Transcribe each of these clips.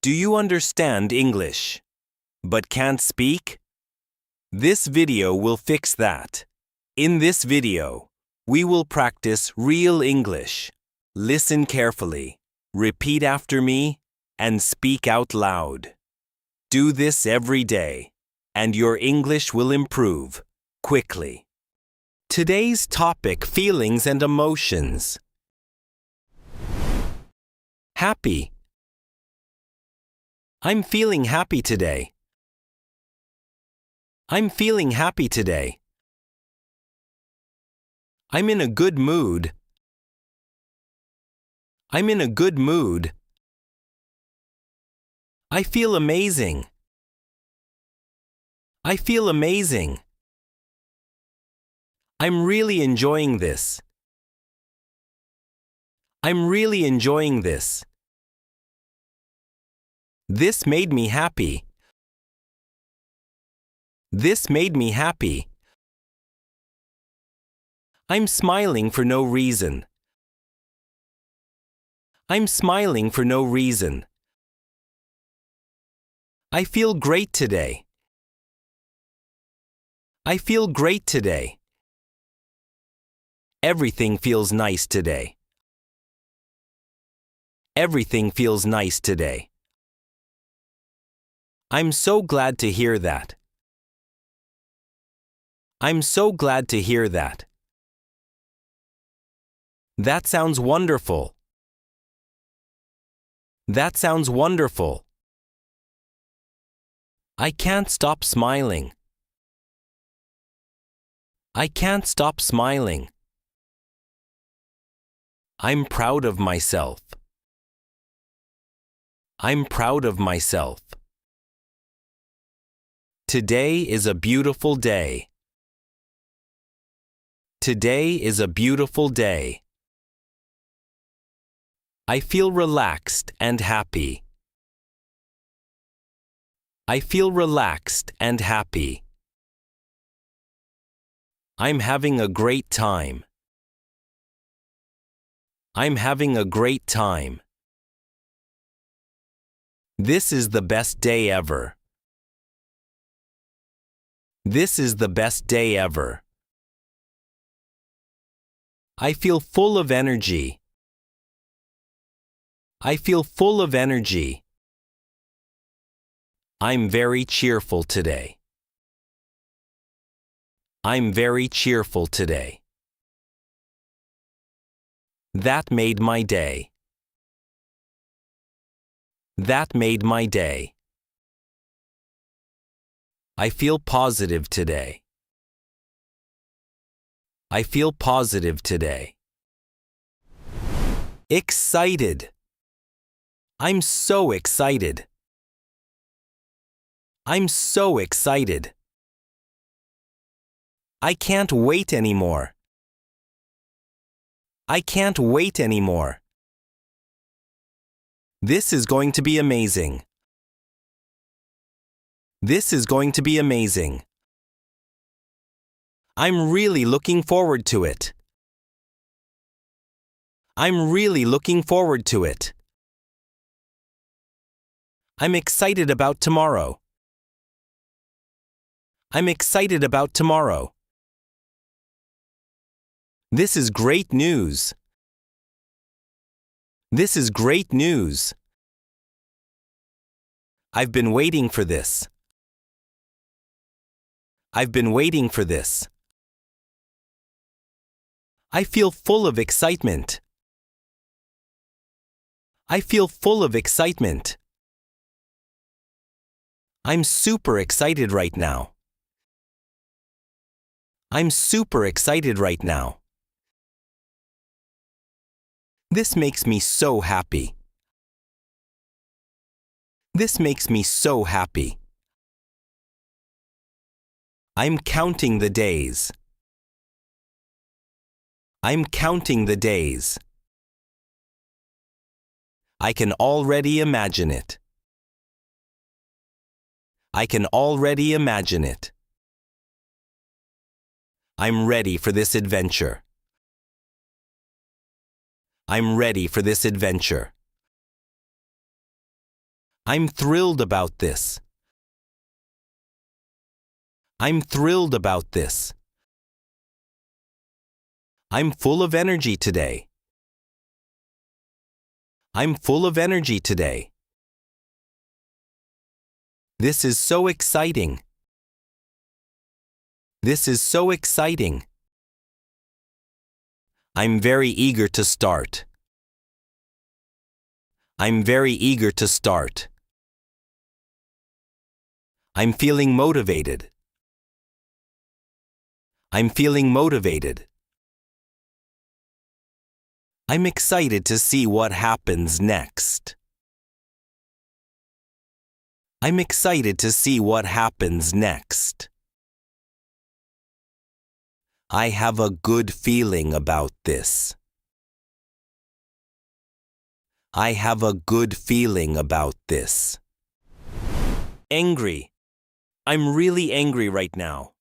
Do you understand English, but can't speak? This video will fix that. In this video, we will practice real English. Listen carefully, repeat after me, and speak out loud. Do this every day, and your English will improve quickly. Today's topic: feelings and emotions. Happy. I'm feeling happy today. I'm feeling happy today. I'm in a good mood. I'm in a good mood. I feel amazing. I feel amazing. I'm really enjoying this. I'm really enjoying this. This made me happy. This made me happy. I'm smiling for no reason. I'm smiling for no reason. I feel great today. I feel great today. Everything feels nice today. Everything feels nice today. I'm so glad to hear that. I'm so glad to hear that. That sounds wonderful. That sounds wonderful. I can't stop smiling. I can't stop smiling. I'm proud of myself. I'm proud of myself. Today is a beautiful day. Today is a beautiful day. I feel relaxed and happy. I feel relaxed and happy. I'm having a great time. I'm having a great time. This is the best day ever. This is the best day ever. I feel full of energy. I feel full of energy. I'm very cheerful today. I'm very cheerful today. That made my day. That made my day. I feel positive today. I feel positive today. Excited. I'm so excited. I'm so excited. I can't wait anymore. I can't wait anymore. This is going to be amazing. This is going to be amazing. I'm really looking forward to it. I'm really looking forward to it. I'm excited about tomorrow. I'm excited about tomorrow. This is great news. This is great news. I've been waiting for this. I've been waiting for this. I feel full of excitement. I feel full of excitement. I'm super excited right now. I'm super excited right now. This makes me so happy. This makes me so happy. I'm counting the days. I'm counting the days. I can already imagine it. I can already imagine it. I'm ready for this adventure. I'm ready for this adventure. I'm thrilled about this. I'm thrilled about this. I'm full of energy today. I'm full of energy today. This is so exciting. This is so exciting. I'm very eager to start. I'm very eager to start. I'm feeling motivated. I'm feeling motivated. I'm excited to see what happens next. I'm excited to see what happens next. I have a good feeling about this. I have a good feeling about this. Angry. I'm really angry right now.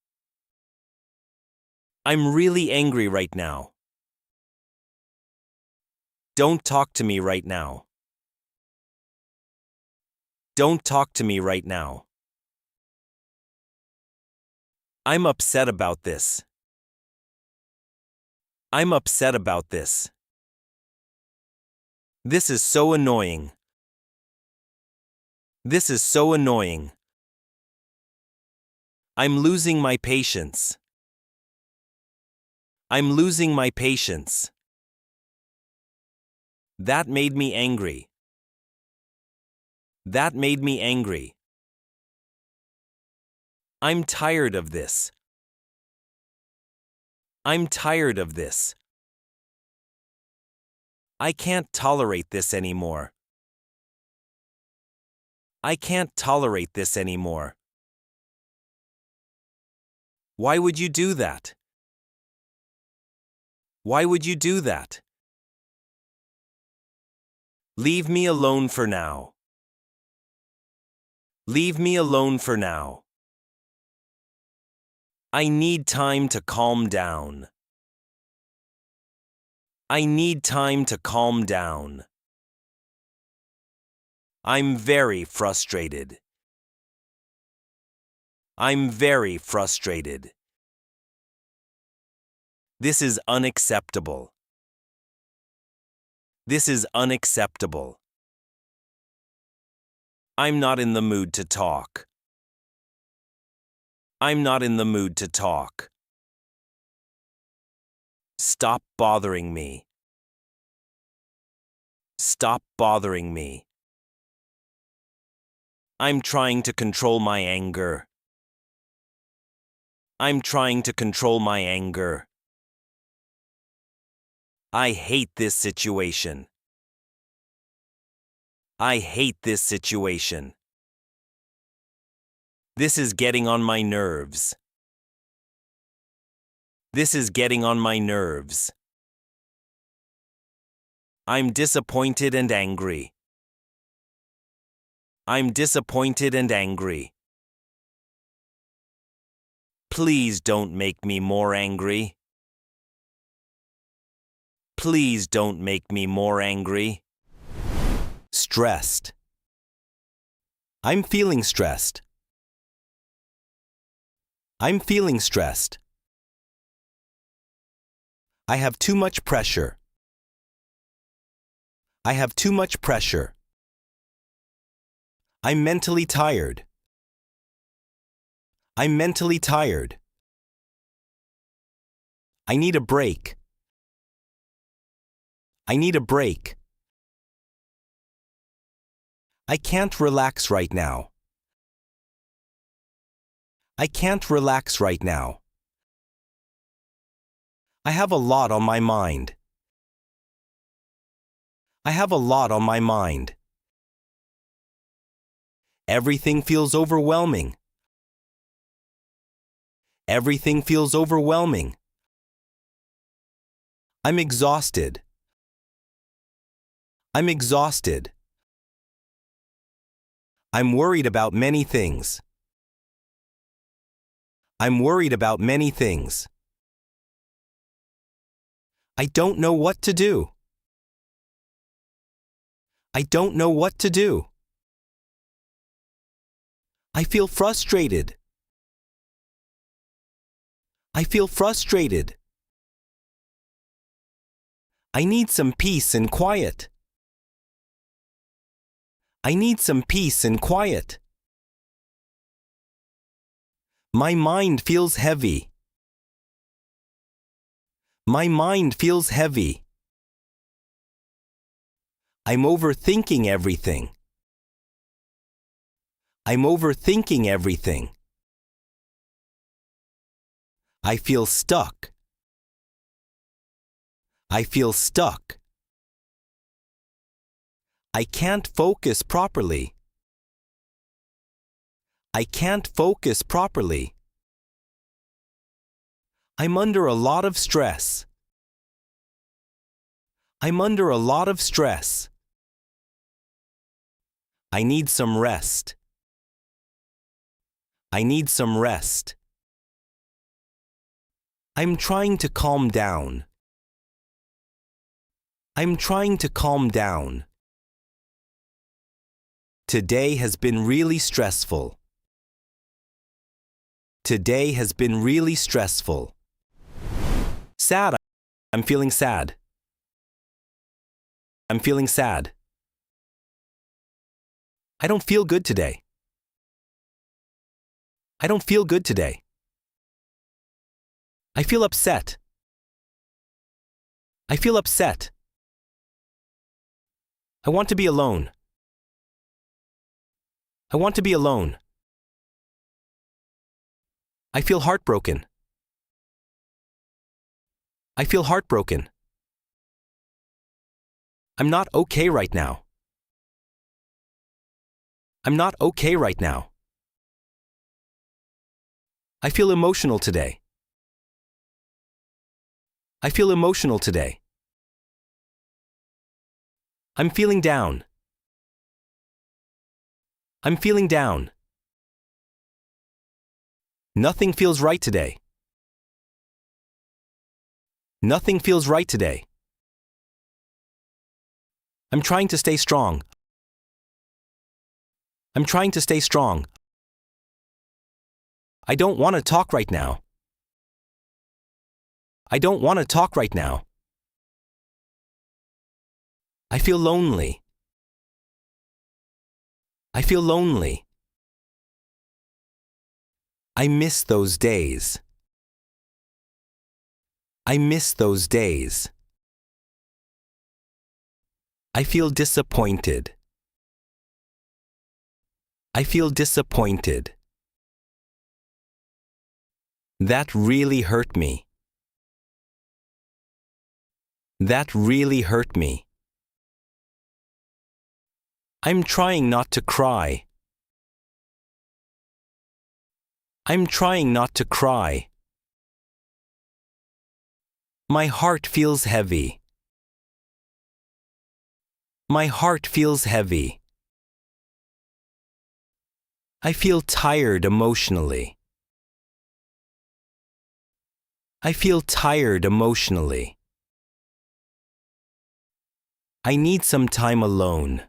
I'm really angry right now. Don't talk to me right now. Don't talk to me right now. I'm upset about this. I'm upset about this. This is so annoying. This is so annoying. I'm losing my patience. I'm losing my patience. That made me angry. That made me angry. I'm tired of this. I'm tired of this. I can't tolerate this anymore. I can't tolerate this anymore. Why would you do that? Why would you do that? Leave me alone for now. Leave me alone for now. I need time to calm down. I need time to calm down. I'm very frustrated. I'm very frustrated. This is unacceptable. This is unacceptable. I'm not in the mood to talk. I'm not in the mood to talk. Stop bothering me. Stop bothering me. I'm trying to control my anger. I'm trying to control my anger. I hate this situation. I hate this situation. This is getting on my nerves. This is getting on my nerves. I'm disappointed and angry. I'm disappointed and angry. Please don't make me more angry. Please don't make me more angry. Stressed. I'm feeling stressed. I'm feeling stressed. I have too much pressure. I have too much pressure. I'm mentally tired. I'm mentally tired. I need a break. I need a break. I can't relax right now. I can't relax right now. I have a lot on my mind. I have a lot on my mind. Everything feels overwhelming. Everything feels overwhelming. I'm exhausted. I'm exhausted. I'm worried about many things. I'm worried about many things. I don't know what to do. I don't know what to do. I feel frustrated. I feel frustrated. I need some peace and quiet. I need some peace and quiet. My mind feels heavy. My mind feels heavy. I'm overthinking everything. I'm overthinking everything. I feel stuck. I feel stuck. I can't focus properly. I can't focus properly. I'm under a lot of stress. I'm under a lot of stress. I need some rest. I need some rest. I'm trying to calm down. I'm trying to calm down. Today has been really stressful. Today has been really stressful. Sad. I'm feeling sad. I'm feeling sad. I don't feel good today. I don't feel good today. I feel upset. I feel upset. I want to be alone. I want to be alone. I feel heartbroken. I feel heartbroken. I'm not okay right now. I'm not okay right now. I feel emotional today. I feel emotional today. I'm feeling down. I'm feeling down. Nothing feels right today. Nothing feels right today. I'm trying to stay strong. I'm trying to stay strong. I don't want to talk right now. I don't want to talk right now. I feel lonely. I feel lonely. I miss those days. I miss those days. I feel disappointed. I feel disappointed. That really hurt me. That really hurt me. I'm trying not to cry. I'm trying not to cry. My heart feels heavy. My heart feels heavy. I feel tired emotionally. I feel tired emotionally. I need some time alone.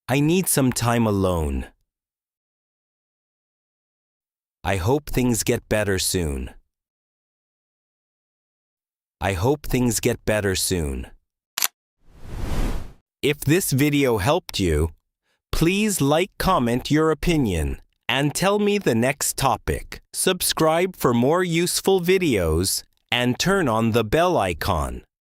I need some time alone. I hope things get better soon. I hope things get better soon. If this video helped you, please like, comment your opinion, and tell me the next topic. Subscribe for more useful videos and turn on the bell icon.